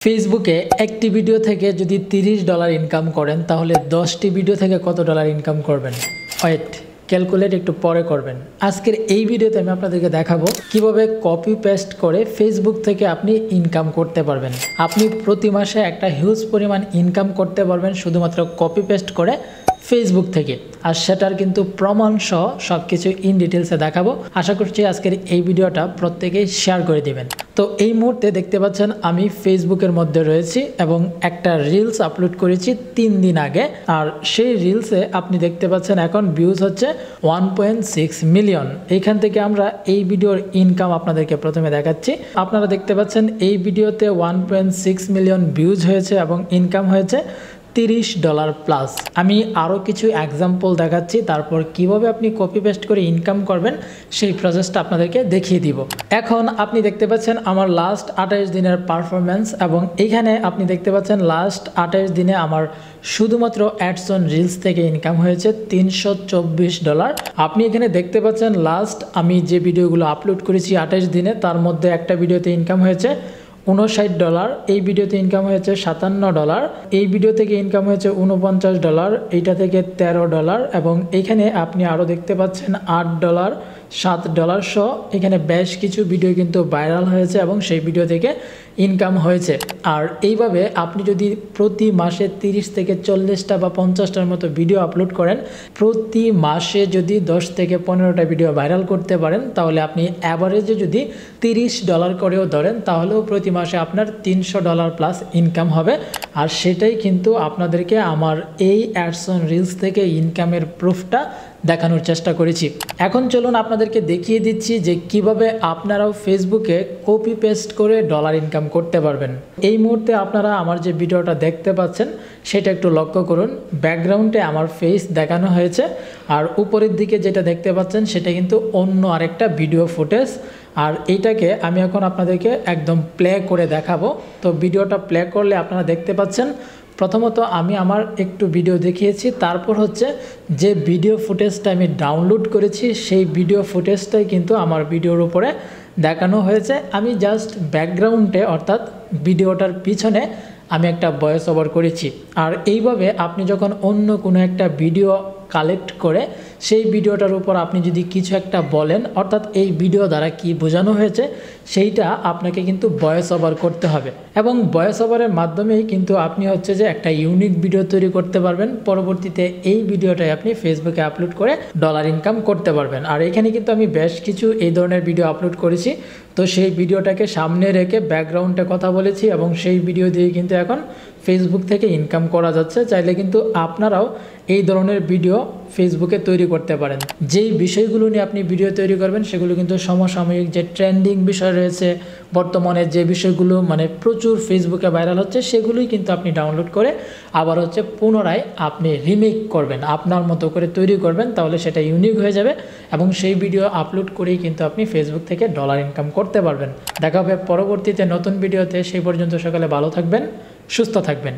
ফেসবুকে একটি ভিডিও থেকে যদি $30 ইনকাম করেন তাহলে 10টি ভিডিও থেকে কত ডলার ইনকাম করবেন? ওয়েট, ক্যালকুলেট একটু পরে করবেন। আজকের এই ভিডিওতে আমি আপনাদেরকে দেখাবো কিভাবে কপি পেস্ট করে ফেসবুক থেকে আপনি ইনকাম করতে পারবেন। আপনি প্রতি মাসে একটা হিউজ পরিমাণ ইনকাম করতে পারবেন শুধুমাত্র কপি পেস্ট করে ফেসবুক থেকে, আর সেটার কিন্তু প্রমাণ সহ সব কিছু ইন ডিটেলসে দেখাবো। আশা করছি আজকের এই ভিডিওটা প্রত্যেকেই শেয়ার করে দিবেন। তো এই মুহূর্তে দেখতে পাচ্ছেন আমি ফেসবুকের মধ্যে রয়েছি এবং একটা রিলস আপলোড করেছি 3 দিন আগে, আর সেই রিলসে আপনি দেখতে পাচ্ছেন এখন ভিউজ হচ্ছে 1.6 মিলিয়ন। এইখান থেকে আমরা এই ভিডিওর ইনকাম আপনাদেরকে প্রথমে দেখাচ্ছি। আপনারা দেখতে পাচ্ছেন এই ভিডিওতে 1.6 মিলিয়ন ভিউজ হয়েছে এবং ইনকাম হয়েছে $30 প্লাস। আমি আরও কিছু এক্সাম্পল দেখাচ্ছি, তারপর কিভাবে আপনি কপি পেস্ট করে ইনকাম করবেন সেই প্রসেসটা আপনাদেরকে দেখিয়ে দিব। এখন আপনি দেখতে পাচ্ছেন আমার লাস্ট 28 দিনের পারফরমেন্স, এবং এইখানে আপনি দেখতে পাচ্ছেন লাস্ট 28 দিনে আমার শুধুমাত্র অ্যাডস অন রিলস থেকে ইনকাম হয়েছে $324। আপনি এখানে দেখতে পাচ্ছেন লাস্ট আমি যে ভিডিওগুলো আপলোড করেছি 28 দিনে, তার মধ্যে একটা ভিডিওতে ইনকাম হয়েছে $59, এই ভিডিওতে ইনকাম হয়েছে $57, এই ভিডিও থেকে ইনকাম হয়েছে $49, এইটা থেকে $13, এবং এইখানে আপনি আরও দেখতে পাচ্ছেন $8, $7 সহ এখানে বেশ কিছু ভিডিও কিন্তু ভাইরাল হয়েছে এবং সেই ভিডিও থেকে ইনকাম হয়েছে। আর এইভাবে আপনি যদি প্রতি মাসে 30 থেকে 40টা বা 50টার মতো ভিডিও আপলোড করেন, প্রতি মাসে যদি 10 থেকে 15টা ভিডিও ভাইরাল করতে পারেন, তাহলে আপনি অ্যাভারেজে যদি $30 করেও ধরেন, তাহলেও প্রতি মাসে আপনার $300 প্লাস ইনকাম হবে। আর সেটাই কিন্তু আপনাদেরকে আমার এই অ্যাডস অন রিলস থেকে ইনকামের প্রুফটা দেখানোর চেষ্টা করেছি। এখন চলুন আপনাদেরকে দেখিয়ে দিচ্ছি যে কিভাবে আপনারাও ফেসবুকে কপি পেস্ট করে ডলার ইনকাম করতে পারবেন। এই মুহূর্তে আপনারা আমার যে ভিডিওটা দেখতে পাচ্ছেন সেটা একটু লক্ষ্য করুন। ব্যাকগ্রাউন্ডে আমার ফেস দেখানো হয়েছে, আর উপরের দিকে যেটা দেখতে পাচ্ছেন সেটা কিন্তু অন্য আরেকটা ভিডিও ফুটেজ। আর এইটাকে আমি এখন আপনাদেরকে একদম প্লে করে দেখাবো। তো ভিডিওটা প্লে করলে আপনারা দেখতে পাচ্ছেন প্রথমত আমি আমার একটু ভিডিও দেখিয়েছি, তারপর হচ্ছে যে ভিডিও ফুটেজটা আমি ডাউনলোড করেছি সেই ভিডিও ফুটেজটাই কিন্তু আমার ভিডিওর উপরে দেখানো হয়েছে। আমি জাস্ট ব্যাকগ্রাউন্ডে অর্থাৎ ভিডিওটার পিছনে আমি একটা ভয়েস ওভার করেছি। আর এইভাবে আপনি যখন অন্য কোনো একটা ভিডিও কালেক্ট করে সেই ভিডিওটার উপর আপনি যদি কিছু একটা বলেন, অর্থাৎ এই ভিডিও দ্বারা কি বোঝানো হয়েছে সেইটা আপনাকে কিন্তু ভয়েস ওভার করতে হবে, এবং ভয়েস ওভারের মাধ্যমেই কিন্তু আপনি হচ্ছে যে একটা ইউনিক ভিডিও তৈরি করতে পারবেন। পরবর্তীতে এই ভিডিওটাই আপনি ফেসবুকে আপলোড করে ডলার ইনকাম করতে পারবেন। আর এখানে কিন্তু আমি বেশ কিছু এই ধরনের ভিডিও আপলোড করেছি। তো সেই ভিডিওটাকে সামনে রেখে ব্যাকগ্রাউন্ডে কথা বলেছি এবং সেই ভিডিও দিয়ে কিন্তু এখন ফেসবুক থেকে ইনকাম করা যাচ্ছে। চাইলে কিন্তু আপনারাও এই ধরনের ভিডিও ফেসবুকে তৈরি করতে পারেন। যেই বিষয়গুলো নিয়ে আপনি ভিডিও তৈরি করবেন সেগুলো কিন্তু সমসাময়িক যে ট্রেন্ডিং বিষয় রয়েছে, বর্তমানে যে বিষয়গুলো মানে প্রচুর ফেসবুকে ভাইরাল হচ্ছে, সেগুলোই কিন্তু আপনি ডাউনলোড করে আবার হচ্ছে পুনরায় আপনি রিমেক করবেন, আপনার মতো করে তৈরি করবেন, তাহলে সেটা ইউনিক হয়ে যাবে এবং সেই ভিডিও আপলোড করেই কিন্তু আপনি ফেসবুক থেকে ডলার ইনকাম করতে পারবেন। দেখা হবে পরবর্তীতে নতুন ভিডিওতে। সেই পর্যন্ত সকালে ভালো থাকবেন, সুস্থ থাকবেন।